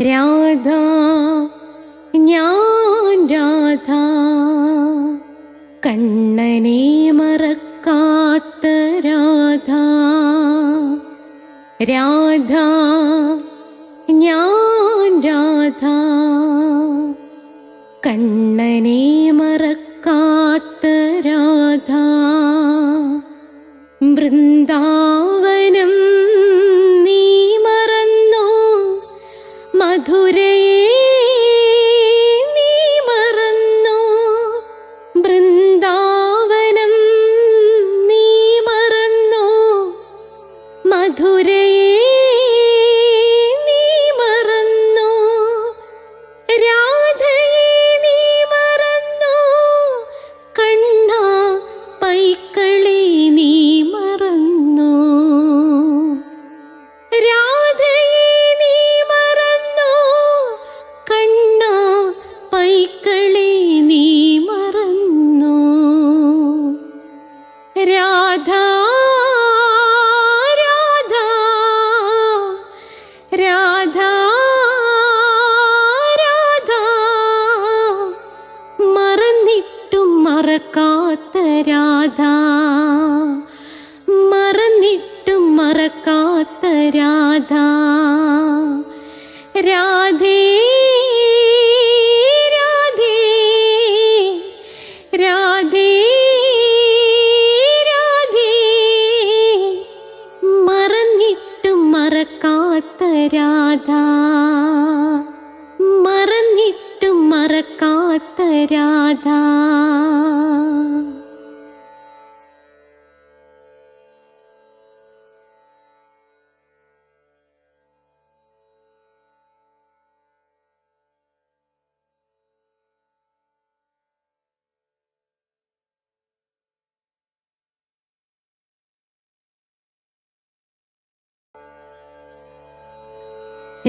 രാധ ഞാൻ രാധ കണ്ണനെ മറക്കാത്ത രാധ. രാധ ഞാൻ രാധ കണ്ണനെ മറക്കാത്ത രാധ. വൃന്ദാവനം നീ മറന്നോ, മധുരയെ നീ മറന്നോ. വൃന്ദാവനം നീ മറന്നോ, മധുരയെ നീ മറന്നോ. രാധയെ നീ മറന്നോ, കണ്ണാ പൈക്കളെ നീ മറന്നോ. രാധയെ നീ മറന്നോ, കണ്ണാ പൈക്കളെ നീ മറന്നോ. രാധ രാധ രാധ രാധ മറന്നിട്ടും മറക്കാത്ത രാധ. മറന്നിട്ടും മറക്കാത്ത രാധ. രാധേ രാധേ രാധേ രാധേ മറന്നിട്ടും മറക്കാത്ത രാധ. മറന്നിട്ടും മറക്കാത്ത രാധ.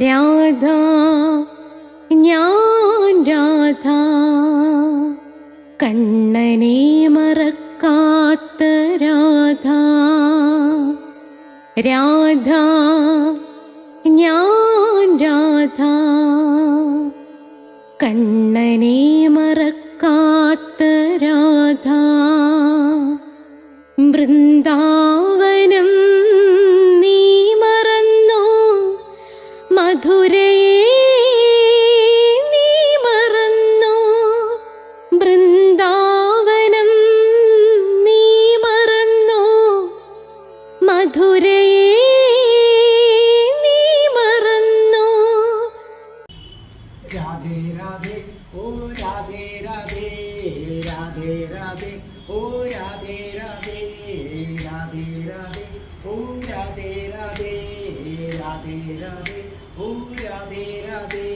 രാധ ഞാൻ രാധ കണ്ണനെ മറക്കാത്ത രാധ. രാധ ഞാൻ രാധ കണ്ണനെ മറക്കാത്ത രാധ. വൃന്ദാവനം നീ മറന്നോ, മധുരയെ നീ മറന്നോ. വൃന്ദാവനം നീ മറന്നോ, മധുരയെ നീ മറന്നോ. രാധേ രാധേ ഓ രാധേ രാധേ രാധേ രാധേ ഓ രാധേ രാധേ രാധേ രാധേ ഓ രാധേ രാധേ രാധേ രാധേ ഓ രാധേ രാധേ.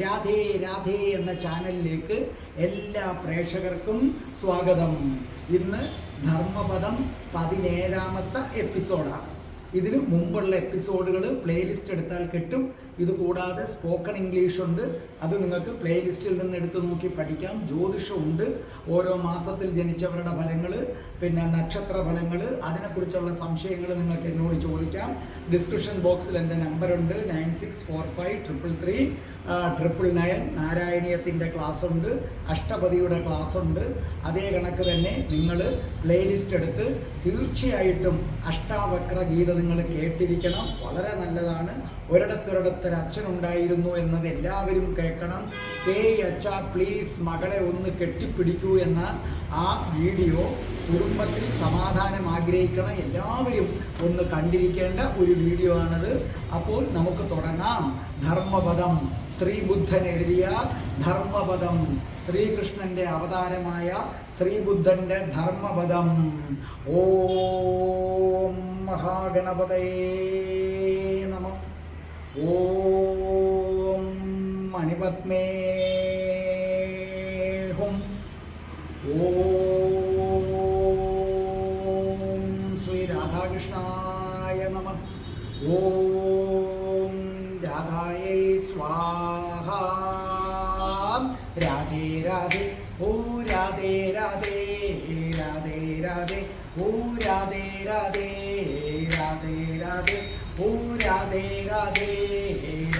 രാധേ രാധേ എന്ന ചാനലിലേക്ക് എല്ലാ പ്രേക്ഷകർക്കും സ്വാഗതം. ഇന്ന് ധർമ്മപദം 17ാമത്തെ എപ്പിസോഡാണ്. ഇതിന് മുമ്പുള്ള എപ്പിസോഡുകൾ പ്ലേലിസ്റ്റ് എടുത്താൽ കിട്ടും. ഇതുകൂടാതെ സ്പോക്കൺ ഇംഗ്ലീഷ് ഉണ്ട്, അത് നിങ്ങൾക്ക് പ്ലേലിസ്റ്റിൽ നിന്ന് എടുത്ത് നോക്കി പഠിക്കാം. ജ്യോതിഷമുണ്ട്, ഓരോ മാസത്തിൽ ജനിച്ചവരുടെ ഫലങ്ങൾ, പിന്നെ നക്ഷത്ര ഫലങ്ങൾ, അതിനെക്കുറിച്ചുള്ള സംശയങ്ങൾ നിങ്ങൾക്ക് എന്നോട് ചോദിക്കാം. ഡിസ്ക്രിപ്ഷൻ ബോക്സിൽ എൻ്റെ നമ്പറുണ്ട് 9645333999. നാരായണീയത്തിൻ്റെ ക്ലാസ് ഉണ്ട്, അഷ്ടപതിയുടെ ക്ലാസ് ഉണ്ട്. അതേ കണക്ക് തന്നെ നിങ്ങൾ പ്ലേലിസ്റ്റ് എടുത്ത് തീർച്ചയായിട്ടും അഷ്ടാവക്ര ഗീത നിങ്ങൾ കേട്ടിരിക്കണം. വളരെ നല്ലതാണ്. ഒരിടത്തൊരിടത്തൊരു അച്ഛനുണ്ടായിരുന്നു എന്നത് എല്ലാവരും കേൾക്കണം. അച്ഛാ പ്ലീസ് മകളെ ഒന്ന് കെട്ടിപ്പിടിക്കൂ എന്ന ആ വീഡിയോ കുടുംബത്തിൽ സമാധാനം ആഗ്രഹിക്കണം എല്ലാവരും ഒന്ന് കണ്ടിരിക്കേണ്ട ഒരു വീഡിയോ ആണത്. അപ്പോൾ നമുക്ക് തുടങ്ങാം. ധർമ്മപദം, ശ്രീബുദ്ധൻ എഴുതിയ ധർമ്മപദം, ശ്രീകൃഷ്ണന്റെ അവതാരമായ ശ്രീബുദ്ധന്റെ ധർമ്മപദം. ഓം മഹാഗണപതയേ നമഃ. ഓം മണിപത്മേ ഹും. ഓം ശ്രീ രാധാകൃഷ്ണായ നമഃ. ഓം രാധായൈ സ്വാഹ. രാധേ രാധേ ഓ രാധേ രാധേ രാധേ രാധേ ഓ രാധേ രാധേ രാധേ രാധേ ഓ രാധേ രാധേ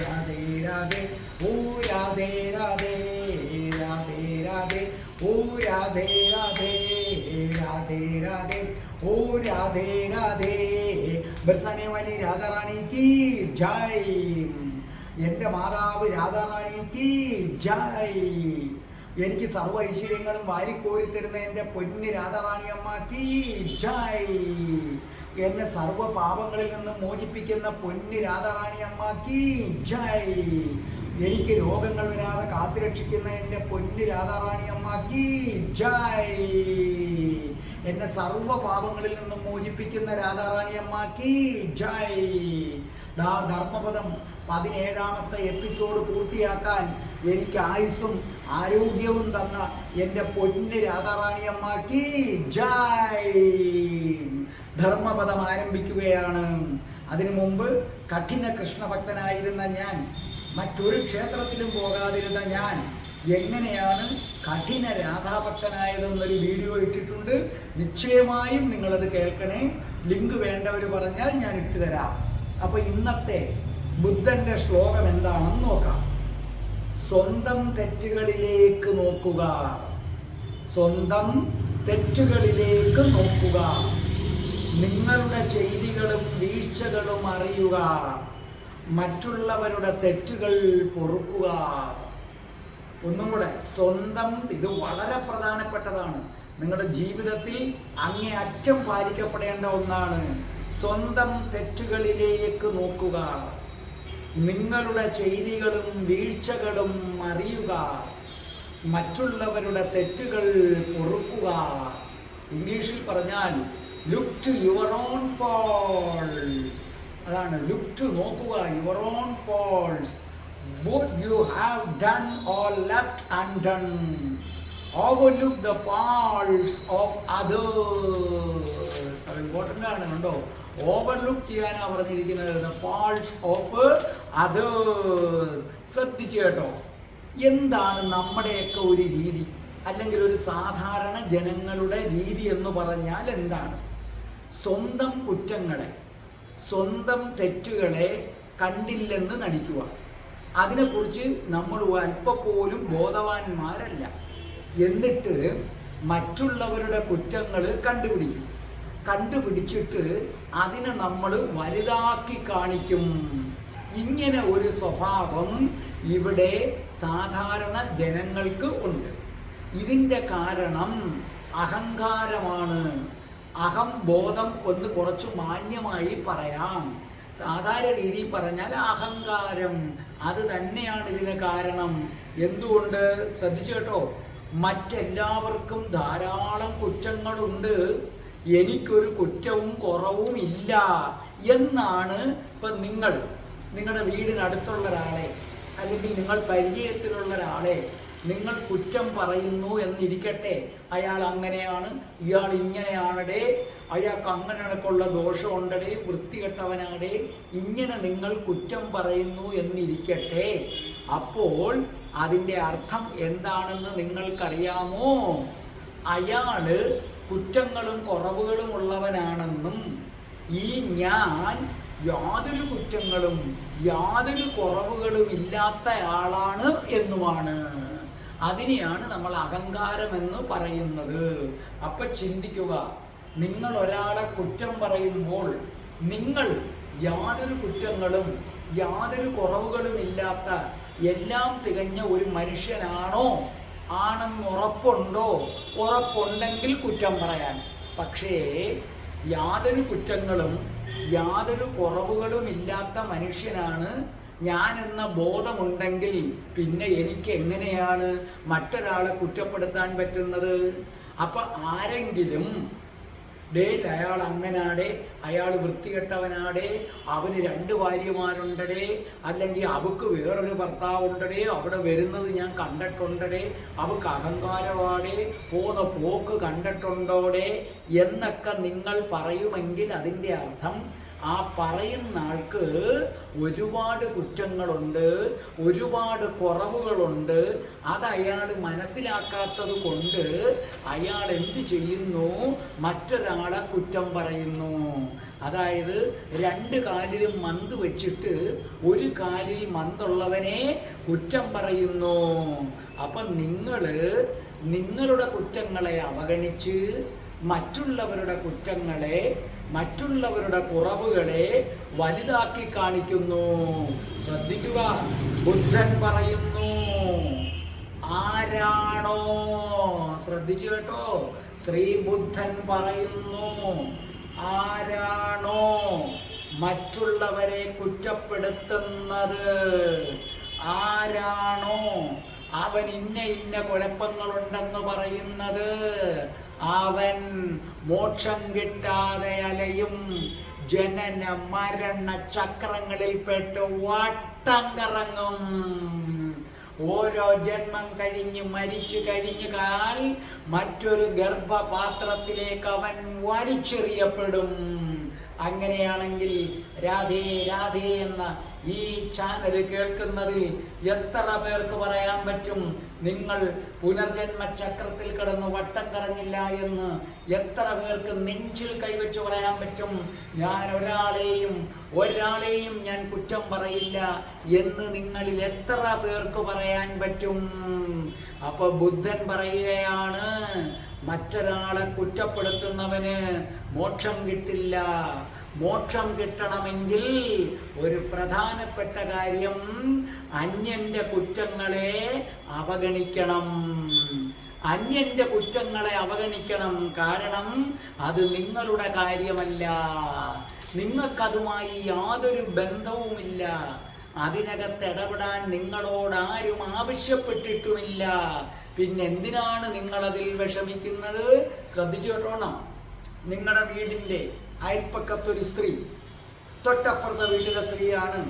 രാധേ രാധേ രാധേ ഓ രാധേ രാധേ രാധേ രാധേ ഓ രാധേ രാധേ രാധേ രാധേ ഓ രാധേ രാധേ ബർസാനെ വാലി രാധാറാണി കി ജയ് എൻ്റെ മാതാവ് രാധാറാണി കി ജയ് എനിക്ക് സർവ്വ ഐശ്വര്യങ്ങളും വാരിക്കോരി തരുന്ന എൻ്റെ പൊന്ന് രാധാറാണി അമ്മ കി ജയ് എന്നെ സർവ്വ പാപങ്ങളിൽ നിന്നും മോചിപ്പിക്കുന്ന പൊന്ന് രാധാറാണി അമ്മ കി ജയ് എനിക്ക് രോഗങ്ങൾ വരാതെ കാത്തുരക്ഷിക്കുന്ന എൻ്റെ പൊന്ന് രാധാറാണി അമ്മ കി ജയ് എന്നെ സർവ്വ പാപങ്ങളിൽ നിന്നും മോചിപ്പിക്കുന്ന രാധാറാണി അമ്മ കി ജയ് ധർമ്മപദം 17ാമത്തെ എപ്പിസോഡ് പൂർത്തിയാക്കാൻ എനിക്ക് ആയുസ്സും ആരോഗ്യവും തന്ന എൻ്റെ പൊന്ന് രാധാറാണി അമ്മ കി ജയ് ധർമ്മപദം ആരംഭിക്കുകയാണ്. അതിനു മുമ്പ് കഠിന കൃഷ്ണഭക്തനായിരുന്ന ഞാൻ, മറ്റൊരു ക്ഷേത്രത്തിലും പോകാതിരുന്ന ഞാൻ എങ്ങനെയാണ് കഠിന രാധാഭക്തനായതെന്നൊരു വീഡിയോ ഇട്ടിട്ടുണ്ട്. നിശ്ചയമായും നിങ്ങളത് കേൾക്കണേ. ലിങ്ക് വേണ്ടവർ പറഞ്ഞാൽ ഞാൻ ഇട്ടുതരാം. അപ്പൊ ഇന്നത്തെ ബുദ്ധന്റെ ശ്ലോകം എന്താണെന്ന് നോക്കാം. സ്വന്തം തെറ്റുകളിലേക്ക് നോക്കുക, സ്വന്തം തെറ്റുകളിലേക്ക് നോക്കുക, നിങ്ങളുടെ ചെയ്തികളും വീഴ്ചകളും അറിയുക, മറ്റുള്ളവരുടെ തെറ്റുകൾ പൊറുക്കുക. ഒന്നും കൂടെ, സ്വന്തം, ഇത് വളരെ പ്രധാനപ്പെട്ടതാണ്, നിങ്ങളുടെ ജീവിതത്തിൽ അങ്ങേയറ്റം പാലിക്കപ്പെടേണ്ട ഒന്നാണ്. സ്വന്തം തെറ്റുകളിലേക്ക് നോക്കുക, നിങ്ങളുടെ ചെയ്തികളും വീഴ്ചകളും അറിയുക, മറ്റുള്ളവരുടെ തെറ്റുകൾ പൊറുക്കുക. ഇംഗ്ലീഷിൽ പറഞ്ഞാൽ look to your own faults. അതാണ് ലുക്ക് ടു, നോക്കുക, your own faults, what you have done or left undone. Overlook the faults of others. അത് ഇമ്പോർട്ടൻ്റ് ആണ്, കണ്ടോ, ഓവർലുക്ക് ചെയ്യാനാണ് പറഞ്ഞിരിക്കുന്നത്, the faults of others. ശ്രദ്ധിച്ചു കേട്ടോ. എന്താണ് നമ്മുടെയൊക്കെ ഒരു രീതി, അല്ലെങ്കിൽ ഒരു സാധാരണ ജനങ്ങളുടെ രീതി എന്ന് പറഞ്ഞാൽ എന്താണ്? സ്വന്തം കുറ്റങ്ങളെ, സ്വന്തം തെറ്റുകളെ കണ്ടില്ലെന്ന് നടിക്കുക. അതിനെക്കുറിച്ച് നമ്മൾ അല്പപ്പോലും ബോധവാന്മാരല്ല. എന്നിട്ട് മറ്റുള്ളവരുടെ കുറ്റങ്ങൾ കണ്ടുപിടിക്കും. കണ്ടുപിടിച്ചിട്ട് അതിനെ നമ്മൾ വലുതാക്കി കാണിക്കും. ഇങ്ങനെ ഒരു സ്വഭാവം ഇവിടെ സാധാരണ ജനങ്ങൾക്ക് ഉണ്ട്. ഇതിൻ്റെ കാരണം അഹങ്കാരമാണ്. അഹംബോധം ഒന്ന് കുറച്ച് മാന്യമായി പറയാം. സാധാരണ രീതിയിൽ പറഞ്ഞാൽ അഹങ്കാരം, അത് തന്നെയാണ് ഇതിന് കാരണം. എന്തുകൊണ്ട്? ശ്രദ്ധിച്ചു കേട്ടോ. മറ്റെല്ലാവർക്കും ധാരാളം കുറ്റങ്ങളുണ്ട്, എനിക്കൊരു കുറ്റവും കുറവും ഇല്ല എന്നാണ് ഇപ്പം നിങ്ങളുടെ വീടിനടുത്തുള്ള ഒരാളെ, അല്ലെങ്കിൽ നിങ്ങൾ പരിചയത്തിലുള്ള ഒരാളെ നിങ്ങൾ കുറ്റം പറയുന്നു എന്നിരിക്കട്ടെ. അയാൾ അങ്ങനെയാണ്, ഇയാൾ ഇങ്ങനെയാണടേ, അയാൾക്ക് അങ്ങനെയൊക്കെയുള്ള ദോഷമുണ്ടടേ, വൃത്തികെട്ടവനാടേ, ഇങ്ങനെ നിങ്ങൾ കുറ്റം പറയുന്നു എന്നിരിക്കട്ടെ. അപ്പോൾ അതിൻ്റെ അർത്ഥം എന്താണെന്ന് നിങ്ങൾക്കറിയാമോ? അയാള് കുറ്റങ്ങളും കുറവുകളും ഉള്ളവനാണെന്നും ഈ ഞാൻ യാതൊരു കുറ്റങ്ങളും യാതൊരു കുറവുകളും ഇല്ലാത്ത ആളാണ് എന്നുമാണ്. അതിനെയാണ് നമ്മൾ അഹങ്കാരം എന്ന് പറയുന്നത്. അപ്പൊ ചിന്തിക്കുക, നിങ്ങൾ ഒരാളെ കുറ്റം പറയുമ്പോൾ നിങ്ങൾ യാതൊരു കുറ്റങ്ങളും യാതൊരു കുറവുകളും ഇല്ലാത്ത എല്ലാം തികഞ്ഞ ഒരു മനുഷ്യനാണോ? ആണെന്ന് ഉറപ്പുണ്ടോ? ഉറപ്പുണ്ടെങ്കിൽ കുറ്റം പറയാൻ. പക്ഷേ യാതൊരു കുറ്റങ്ങളും യാതൊരു കുറവുകളും ഇല്ലാത്ത മനുഷ്യനാണ് ഞാനെന്ന ബോധമുണ്ടെങ്കിൽ പിന്നെ എനിക്ക് എങ്ങനെയാണ് മറ്റൊരാളെ കുറ്റപ്പെടുത്താൻ പറ്റുന്നത്? അപ്പം ആരെങ്കിലും അയാൾ അങ്ങനാടേ, അയാൾ വൃത്തികെട്ടവനാടേ, അവന് 2 ഭാര്യമാരുണ്ടടേ, അല്ലെങ്കിൽ അവക്ക് വേറൊരു ഭർത്താവുണ്ടടേ, അവിടെ വരുന്നത് ഞാൻ കണ്ടിട്ടുണ്ടടേ, അവക്ക് അഹങ്കാരമാടേ, പോകുന്ന പോക്ക് കണ്ടിട്ടുണ്ടോടേ എന്നൊക്കെ നിങ്ങൾ പറയുമെങ്കിൽ അതിൻ്റെ അർത്ഥം ആ പറയുന്ന ആൾക്ക് ഒരുപാട് കുറ്റങ്ങളുണ്ട്, ഒരുപാട് കുറവുകളുണ്ട്. അത് അയാൾ മനസ്സിലാക്കാത്തത് കൊണ്ട് അയാൾ എന്ത് ചെയ്യുന്നു? മറ്റൊരാളെ കുറ്റം പറയുന്നു. അതായത് രണ്ട് കാലിലും മന്ത് വെച്ചിട്ട് ഒരു കാലിൽ മന്തുള്ളവനെ കുറ്റം പറയുന്നു. അപ്പം നിങ്ങളുടെ കുറ്റങ്ങളെ അവഗണിച്ച് മറ്റുള്ളവരുടെ കുറ്റങ്ങളെ, മറ്റുള്ളവരുടെ കുറവുകളെ വലുതാക്കി കാണിക്കുന്നു. ശ്രദ്ധിക്കുക, ബുദ്ധൻ പറയുന്നു, ആരാണോ, ശ്രദ്ധിച്ചു കേട്ടോ, ശ്രീ ബുദ്ധൻ പറയുന്നു, ആരാണോ മറ്റുള്ളവരെ കുറ്റപ്പെടുത്തുന്നത്, ആരാണോ അവൻ ഇന്ന കുഴപ്പങ്ങളുണ്ടെന്ന് പറയുന്നത്, അവൻ മോക്ഷം കിട്ടാതെ അലയും, ജനന മരണ ചക്രങ്ങളിൽപ്പെട്ട് വട്ടം കറങ്ങും. ഓരോ ജന്മം കഴിഞ്ഞ് മരിച്ചു കഴിഞ്ഞാൽ മറ്റൊരു ഗർഭപാത്രത്തിലേക്ക് അവൻ വലിച്ചെറിയപ്പെടും. അങ്ങനെയാണെങ്കിൽ രാധേ രാധേ എന്ന ഈ ചാനൽ കേൾക്കുന്നതിൽ എത്ര പേർക്ക് പറയാൻ പറ്റും നിങ്ങൾ പുനർജന്മ ചക്രത്തിൽ കിടന്ന് വട്ടം കറങ്ങില്ല എന്ന്? എത്ര പേർക്ക് നെഞ്ചിൽ കൈവച്ച് പറയാൻ പറ്റും ഞാൻ ഒരാളെയും ഞാൻ കുറ്റം പറയില്ല എന്ന്? നിങ്ങളിൽ എത്ര പേർക്ക് പറയാൻ പറ്റും? അപ്പൊ ബുദ്ധൻ പറയുകയാണ്, മറ്റൊരാളെ കുറ്റപ്പെടുത്തുന്നവന് മോക്ഷം കിട്ടില്ല. മോക്ഷം കിട്ടണമെങ്കിൽ ഒരു പ്രധാനപ്പെട്ട കാര്യം, അന്യന്റെ കുറ്റങ്ങളെ അവഗണിക്കണം. അന്യന്റെ കുറ്റങ്ങളെ അവഗണിക്കണം. കാരണം അത് നിങ്ങളുടെ കാര്യമല്ല, നിങ്ങൾക്കതുമായി യാതൊരു ബന്ധവുമില്ല. അതിനകത്ത് ഇടപെടാൻ നിങ്ങളോട് ആരും ആവശ്യപ്പെട്ടിട്ടുമില്ല. പിന്നെ എന്തിനാണ് നിങ്ങളതിൽ വിഷമിക്കുന്നത്? ശ്രദ്ധിച്ചു കേട്ടോണം. നിങ്ങളുടെ വീടിൻ്റെ അയൽപ്പക്കത്തൊരു സ്ത്രീ, തൊട്ടപ്പുറത്തെ വീട്ടിലെ സ്ത്രീയാണ്.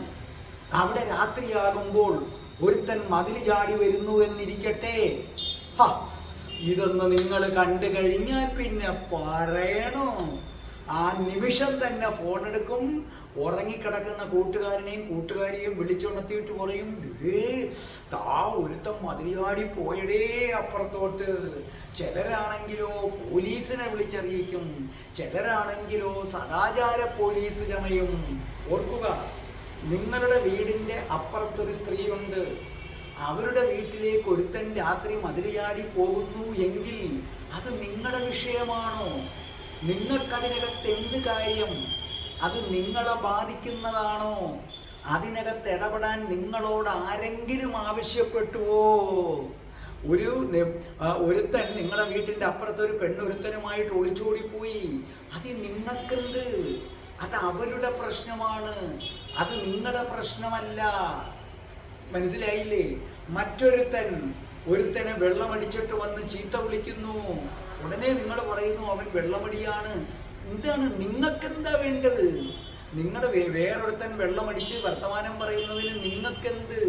അവിടെ രാത്രിയാകുമ്പോൾ ഒരുത്തൻ മതിൽ ചാടി വരുന്നു എന്നിരിക്കട്ടെ. ഇതൊന്ന് നിങ്ങൾ കണ്ടു കഴിഞ്ഞാൽ പിന്നെ പറയണോ? ആ നിമിഷം തന്നെ ഫോൺ എടുക്കും, ഉറങ്ങിക്കിടക്കുന്ന കൂട്ടുകാരിയെയും വിളിച്ചുണർത്തിയിട്ട് പറയും, ഒരുത്തം മതിലിയാടി പോയടേ അപ്പുറത്തോട്ട്. ചിലരാണെങ്കിലോ പോലീസിനെ വിളിച്ചറിയിക്കും, ചിലരാണെങ്കിലോ സദാചാര പോലീസ് ചമയും. ഓർക്കുക, നിങ്ങളുടെ വീടിൻ്റെ അപ്പുറത്തൊരു സ്ത്രീയുണ്ട്. അവരുടെ വീട്ടിലേക്ക് ഒരുത്തൻ രാത്രി മതിലിയാടി പോകുന്നു എങ്കിൽ അത് നിങ്ങളുടെ വിഷയമാണോ? നിങ്ങൾക്കതിനകത്ത് എന്ത് കാര്യം? അത് നിങ്ങളെ ബാധിക്കുന്നതാണോ? അതിനകത്ത് ഇടപെടാൻ നിങ്ങളോട് ആരെങ്കിലും ആവശ്യപ്പെട്ടുവോ? ഒരുത്തൻ നിങ്ങളുടെ വീട്ടിൻ്റെ അപ്പുറത്തൊരു പെണ്ണൊരുത്തനുമായിട്ട് ഒളിച്ചോടിപ്പോയി. അത് നിങ്ങൾക്കെന്ത്? അത് അവരുടെ പ്രശ്നമാണ്, അത് നിങ്ങളുടെ പ്രശ്നമല്ല. മനസ്സിലായില്ലേ? ഒരുത്തനെ വെള്ളമടിച്ചിട്ട് വന്ന് ചീത്ത വിളിക്കുന്നു. ഉടനെ നിങ്ങൾ പറയുന്നു അവൻ വെള്ളമടിയാണ്. എന്താണ് നിങ്ങൾക്കെന്താ വേണ്ടത്? നിങ്ങളുടെ വേറൊരുത്തൻ വെള്ളമടിച്ച് വർത്തമാനം പറയുന്നതിന് നിങ്ങൾക്കെന്ത്?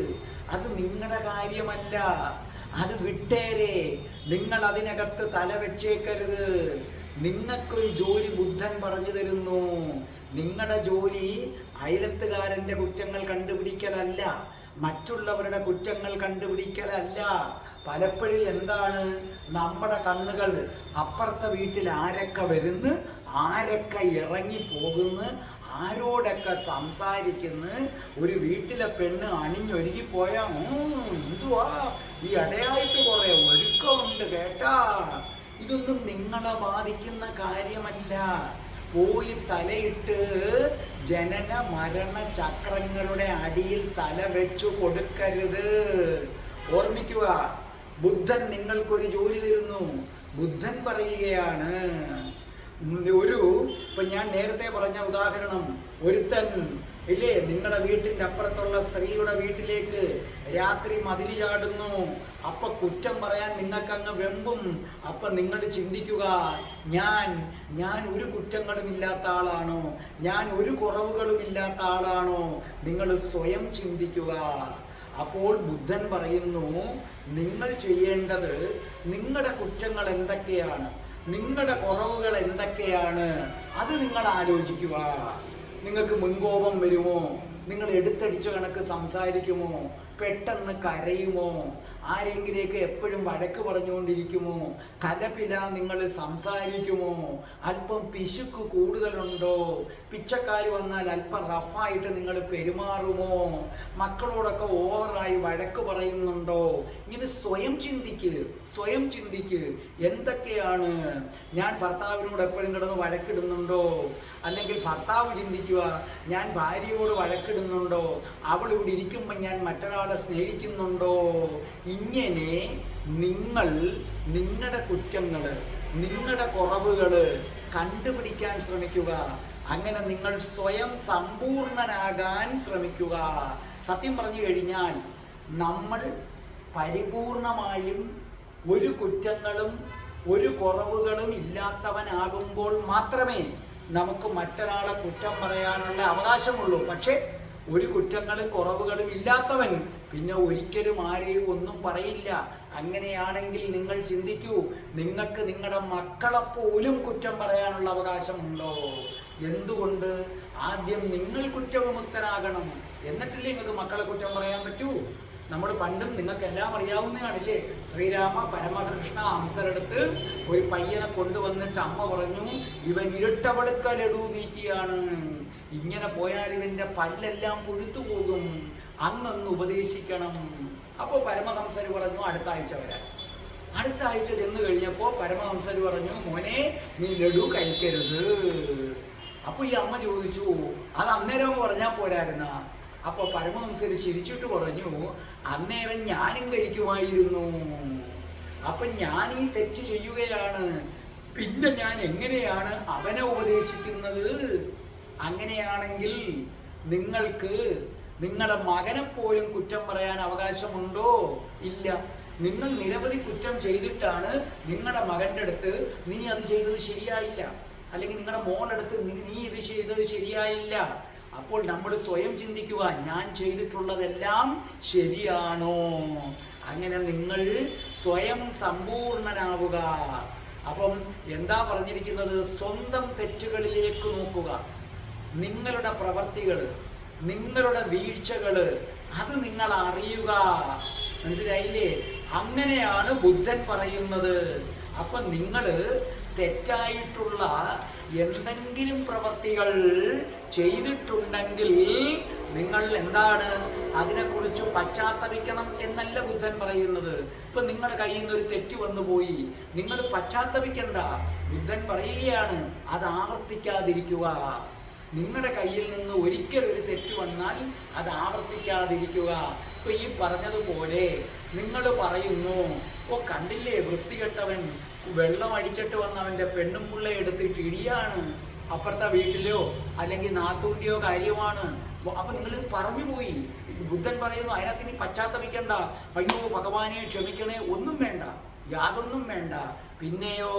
അത് നിങ്ങളുടെ കാര്യമല്ല, അത് വിട്ടേരെ. നിങ്ങൾ അതിനകത്ത് തല വെച്ചേക്കരുത്. നിങ്ങൾക്കൊരു ജോലി ബുദ്ധൻ പറഞ്ഞു തരുന്നു. നിങ്ങളുടെ ജോലി അയലത്തുകാരൻ്റെ കുറ്റങ്ങൾ കണ്ടുപിടിക്കലല്ല, മറ്റുള്ളവരുടെ കുറ്റങ്ങൾ കണ്ടുപിടിക്കലല്ല. പലപ്പോഴും എന്താണ് നമ്മുടെ കണ്ണുകൾ അപ്പുറത്തെ വീട്ടിൽ ആരൊക്കെ വരുന്നു, ആരൊക്കെ ഇറങ്ങിപ്പോകുന്നു, ആരോടൊക്കെ സംസാരിക്കുന്നു. ഒരു വീട്ടിലെ പെണ്ണ് അണിഞ്ഞൊരുങ്ങിപ്പോയാ എന്തുവാ ഈ ഇടയായിട്ട് കുറെ ഒരുക്കമുണ്ട് കേട്ടാ. ഇതൊന്നും നിങ്ങളെ ബാധിക്കുന്ന കാര്യമല്ല. പോയി തലയിട്ട് ജനന മരണ ചക്രങ്ങളുടെ അടിയിൽ തല വെച്ചു കൊടുക്കരുത്. ഓർമ്മിക്കുക, ബുദ്ധൻ നിങ്ങൾക്കൊരു ജോലി തരുന്നു. ബുദ്ധൻ പറയുകയാണ്, ഇപ്പൊ ഞാൻ നേരത്തെ പറഞ്ഞ ഉദാഹരണം, ഒരുത്തൻ ഇല്ലേ നിങ്ങളുടെ വീട്ടിൻ്റെ അപ്പുറത്തുള്ള സ്ത്രീയുടെ വീട്ടിലേക്ക് രാത്രി മതില് ചാടുന്നു. അപ്പൊ കുറ്റം പറയാൻ നിങ്ങൾക്കങ്ങ് വെമ്പും. അപ്പൊ നിങ്ങൾ ചിന്തിക്കുക, ഞാൻ ഒരു കുറ്റങ്ങളും ഇല്ലാത്ത ആളാണോ? ഞാൻ ഒരു കുറവുകളും ഇല്ലാത്ത ആളാണോ? നിങ്ങൾ സ്വയം ചിന്തിക്കുക. അപ്പോൾ ബുദ്ധൻ പറയുന്നു, നിങ്ങൾ ചെയ്യേണ്ടത് നിങ്ങളുടെ കുറ്റങ്ങൾ എന്തൊക്കെയാണ്, നിങ്ങളുടെ കുറവുകൾ എന്തൊക്കെയാണ്, അത് നിങ്ങൾ ആലോചിക്കുക. നിങ്ങൾക്ക് മുൻകോപം വരുമോ? നിങ്ങൾ എടുത്തടിച്ച കണക്ക് സംസാരിക്കുമോ? പെട്ടെന്ന് കരയുമോ? ആരെങ്കിലേക്ക് എപ്പോഴും വഴക്ക് പറഞ്ഞുകൊണ്ടിരിക്കുമോ? കലപില നിങ്ങൾ സംസാരിക്കുമോ? അല്പം പിശുക്ക് കൂടുതലുണ്ടോ? പിച്ചക്കാർ വന്നാൽ അല്പം റഫായിട്ട് നിങ്ങൾ പെരുമാറുമോ? മക്കളോടൊക്കെ ഓവറായി വഴക്ക് പറയുന്നുണ്ടോ? ഇങ്ങനെ സ്വയം ചിന്തിക്ക്. എന്തൊക്കെയാണ്? ഞാൻ ഭർത്താവിനോട് എപ്പോഴും കിടന്ന് വഴക്കിടുന്നുണ്ടോ? അല്ലെങ്കിൽ ഭർത്താവ് ചിന്തിക്കുക, ഞാൻ ഭാര്യയോട് വഴക്കിടുന്നുണ്ടോ? അവൾ ഇവിടെ ഇരിക്കുമ്പോൾ ഞാൻ മറ്റൊരാളെ സ്നേഹിക്കുന്നുണ്ടോ? ഇങ്ങനെ നിങ്ങൾ നിങ്ങളുടെ കുറ്റങ്ങൾ, നിങ്ങളുടെ കുറവുകൾ കണ്ടുപിടിക്കാൻ ശ്രമിക്കുക. അങ്ങനെ നിങ്ങൾ സ്വയം സമ്പൂർണനാകാൻ ശ്രമിക്കുക. സത്യം പറഞ്ഞു കഴിഞ്ഞാൽ നമ്മൾ പരിപൂർണമായും ഒരു കുറ്റങ്ങളും ഒരു കുറവുകളും ഇല്ലാത്തവനാകുമ്പോൾ മാത്രമേ നമുക്ക് മറ്റൊരാളെ കുറ്റം പറയാനുള്ള അവകാശമുള്ളൂ. പക്ഷേ ഒരു കുറ്റങ്ങളും കുറവുകളും ഇല്ലാത്തവൻ പിന്നെ ഒരിക്കലും ആരെയും ഒന്നും പറയില്ല. അങ്ങനെയാണെങ്കിൽ നിങ്ങൾ ചിന്തിക്കൂ, നിങ്ങൾക്ക് നിങ്ങളുടെ മക്കളെപ്പോലും കുറ്റം പറയാനുള്ള അവകാശമുണ്ടോ? എന്തുകൊണ്ട്? ആദ്യം നിങ്ങൾ കുറ്റവിമുക്തനാകണം, എന്നിട്ടല്ലേ നിങ്ങൾക്ക് മക്കളെ കുറ്റം പറയാൻ പറ്റൂ. നമ്മൾ പണ്ടും നിങ്ങൾക്ക് എല്ലാം അറിയാവുന്നതാണില്ലേ? ശ്രീരാമ പരമകൃഷ്ണ ഹംസരടുത്ത് ഒരു പയ്യനെ കൊണ്ടുവന്നിട്ട് അമ്മ പറഞ്ഞു, ഇവൻ ഇരുട്ടവളുക്ക ലഡു നീക്കിയാണ്, ഇങ്ങനെ പോയാൽ ഇവന്റെ പല്ലെല്ലാം പുഴുത്തു പോകും, അങ്ങൊന്ന് ഉപദേശിക്കണം. അപ്പോൾ പരമഹംസര് പറഞ്ഞു അടുത്ത ആഴ്ച വരാൻ. അടുത്ത ആഴ്ച ചെന്ന് കഴിഞ്ഞപ്പോൾ പരമഹംസര് പറഞ്ഞു, മോനെ നീ ലഡു കഴിക്കരുത്. അപ്പൊ ഈ അമ്മ ചോദിച്ചു, അത് അന്നേരം പറഞ്ഞാൽ പോരായിരുന്ന? അപ്പൊ പരമഹംസര് ചിരിച്ചിട്ട് പറഞ്ഞു, അന്നേരം ഞാനും കഴിക്കുമായിരുന്നു. അപ്പൊ ഞാൻ ഈ തെറ്റ് ചെയ്യുകയാണ്, പിന്നെ ഞാൻ എങ്ങനെയാണ് അവനെ ഉപദേശിക്കുന്നത്? അങ്ങനെയാണെങ്കിൽ നിങ്ങൾക്ക് നിങ്ങളുടെ മകനെ പോലും കുറ്റം പറയാൻ അവകാശമുണ്ടോ? ഇല്ല. നിങ്ങൾ നിരവധി കുറ്റം ചെയ്തിട്ടാണ് നിങ്ങളുടെ മകൻ്റെ അടുത്ത് നീ അത് ചെയ്തത് ശരിയായില്ല, അല്ലെങ്കിൽ നിങ്ങളുടെ മോളടുത്ത് നീ ഇത് ചെയ്തത് ശരിയായില്ല. അപ്പോൾ നമ്മൾ സ്വയം ചിന്തിക്കുക, ഞാൻ ചെയ്തിട്ടുള്ളതെല്ലാം ശരിയാണോ? അങ്ങനെ നിങ്ങൾ സ്വയം സമ്പൂർണനാവുക. അപ്പം എന്താ പറഞ്ഞിരിക്കുന്നത്? സ്വന്തം തെറ്റുകളിലേക്ക് നോക്കുക. നിങ്ങളുടെ പ്രവർത്തികൾ, നിങ്ങളുടെ വീഴ്ചകൾ, അത് നിങ്ങൾ അറിയുക. മനസ്സിലായില്ലേ? അങ്ങനെയാണ് ബുദ്ധൻ പറയുന്നത്. അപ്പൊ നിങ്ങൾ തെറ്റായിട്ടുള്ള എന്തെങ്കിലും പ്രവർത്തികൾ ചെയ്തിട്ടുണ്ടെങ്കിൽ നിങ്ങൾ എന്താണ് അതിനെക്കുറിച്ച് പശ്ചാത്തപിക്കണം എന്നല്ല ബുദ്ധൻ പറയുന്നത്. ഇപ്പൊ നിങ്ങളുടെ കയ്യിൽ നിന്ന് ഒരു തെറ്റ് വന്നു പോയി, നിങ്ങൾ പശ്ചാത്തപിക്കണ്ട. ബുദ്ധൻ പറയുകയാണ്, അത് ആവർത്തിക്കാതിരിക്കുക. നിങ്ങളുടെ കയ്യിൽ നിന്ന് ഒരിക്കൽ ഒരു തെറ്റ് വന്നാൽ അത് ആവർത്തിക്കാതിരിക്കുക. ഇപ്പൊ ഈ പറഞ്ഞതുപോലെ നിങ്ങൾ പറയുന്നു, ഓ കണ്ടില്ലേ വൃത്തികെട്ടവൻ വെള്ളം അടിച്ചിട്ട് വന്ന് അവൻ്റെ പെണ്ണും പിള്ള എടുത്തിട്ട് ഇടിയാണ്, അപ്പുറത്തെ വീട്ടിലോ അല്ലെങ്കിൽ നാത്തൂന്റെയോ കാര്യമാണ്. അപ്പൊ നിങ്ങൾ പറഞ്ഞു പോയി. ബുദ്ധൻ പറയുന്നു, അതിനകത്ത് ഇനി പശ്ചാത്തപിക്കണ്ട. അയ്യോ ഭഗവാനെ ക്ഷമിക്കണേ, ഒന്നും വേണ്ട, യാതൊന്നും വേണ്ട. പിന്നെയോ,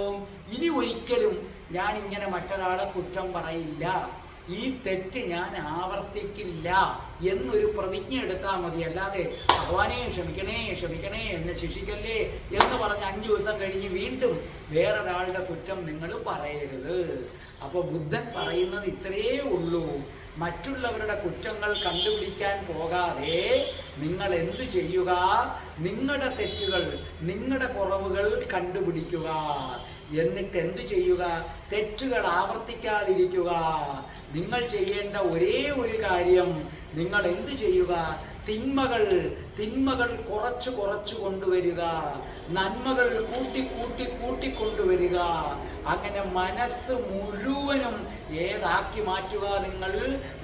ഇനി ഒരിക്കലും ഞാൻ ഇങ്ങനെ മറ്റൊരാളെ കുറ്റം പറയില്ല, ഈ തെറ്റ് ഞാൻ ആവർത്തിക്കില്ല എന്നൊരു പ്രതിജ്ഞ എടുത്താൽ മതി. അല്ലാതെ ഭഗവാനെ ക്ഷമിക്കണേ ക്ഷമിക്കണേ എന്നെ ശിക്ഷിക്കല്ലേ എന്ന് പറഞ്ഞ് 5 ദിവസം കഴിഞ്ഞ് വീണ്ടും വേറൊരാളുടെ കുറ്റം നിങ്ങൾ പറയരുത്. അപ്പൊ ബുദ്ധൻ പറയുന്നത് ഇത്രയേ ഉള്ളൂ. മറ്റുള്ളവരുടെ കുറ്റങ്ങൾ കണ്ടുപിടിക്കാൻ പോകാതെ നിങ്ങൾ എന്തു ചെയ്യുക? നിങ്ങളുടെ തെറ്റുകൾ, നിങ്ങളുടെ കുറവുകൾ കണ്ടുപിടിക്കുക. എന്നിട്ട് എന്തു ചെയ്യുക? തെറ്റുകൾ ആവർത്തിക്കാതിരിക്കുക. നിങ്ങൾ ചെയ്യേണ്ട ഒരേ ഒരു കാര്യം, നിങ്ങൾ എന്തു ചെയ്യുക? തിന്മകൾ കുറച്ച് കൊണ്ടുവരിക, നന്മകൾ കൂട്ടി കൊണ്ടുവരിക. അങ്ങനെ മനസ്സ് മുഴുവനും ഏതാക്കി മാറ്റുക? നിങ്ങൾ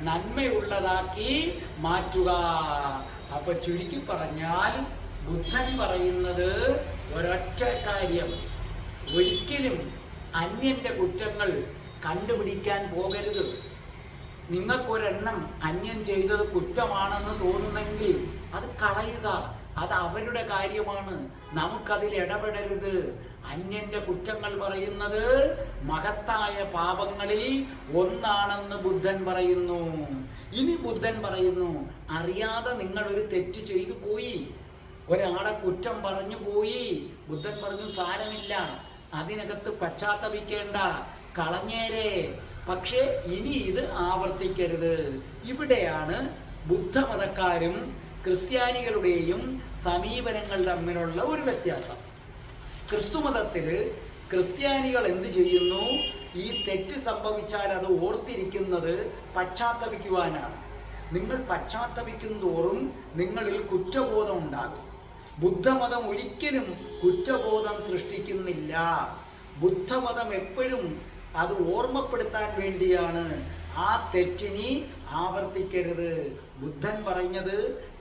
നന്മയുള്ളതാക്കി മാറ്റുക. അപ്പൊ ചുരുക്കി പറഞ്ഞാൽ ബുദ്ധൻ പറയുന്നത് ഒരൊറ്റ കാര്യം, ഒരിക്കലും അന്യന്റെ കുറ്റങ്ങൾ കണ്ടുപിടിക്കാൻ പോകരുത്. നിങ്ങൾക്കൊരെണ്ണം അന്യൻ ചെയ്തത് കുറ്റമാണെന്ന് തോന്നുന്നെങ്കിൽ അത് കളയുക. അത് അവരുടെ കാര്യമാണ്, നമുക്കതിൽ ഇടപെടരുത്. അന്യന്റെ കുറ്റങ്ങൾ പറയുന്നത് മഹത്തായ പാപങ്ങളിൽ ഒന്നാണെന്ന് ബുദ്ധൻ പറയുന്നു. ഇനി ബുദ്ധൻ പറയുന്നു, അറിയാതെ നിങ്ങൾ ഒരു തെറ്റ് ചെയ്തു പോയി, ഒരാളെ കുറ്റം പറഞ്ഞു പോയി. ബുദ്ധൻ പറഞ്ഞു, സാരമില്ല, അതിനകത്ത് പശ്ചാത്തപിക്കേണ്ട, കളഞ്ഞേരെ. പക്ഷേ ഇനി ഇത് ആവർത്തിക്കരുത്. ഇവിടെയാണ് ബുദ്ധമതക്കാരും ക്രിസ്ത്യാനികളുടെയും സമീപനങ്ങൾ തമ്മിലുള്ള ഒരു വ്യത്യാസം. ക്രിസ്തുമതത്തിൽ ക്രിസ്ത്യാനികൾ എന്ത് ചെയ്യുന്നു? ഈ തെറ്റ് സംഭവിച്ചാൽ അത് ഓർത്തിരിക്കുന്നത് പശ്ചാത്തപിക്കുവാനാണ്. നിങ്ങൾ പശ്ചാത്തപിക്കും തോറും നിങ്ങളിൽ കുറ്റബോധം ഉണ്ടാകും. ബുദ്ധമതം ഒരിക്കലും കുറ്റബോധം സൃഷ്ടിക്കുന്നില്ല. ബുദ്ധമതം എപ്പോഴും അത് ഓർമ്മപ്പെടുത്താൻ വേണ്ടിയാണ്. ആ തെറ്റിനി ആവർത്തിക്കരുത്. ബുദ്ധൻ പറഞ്ഞത്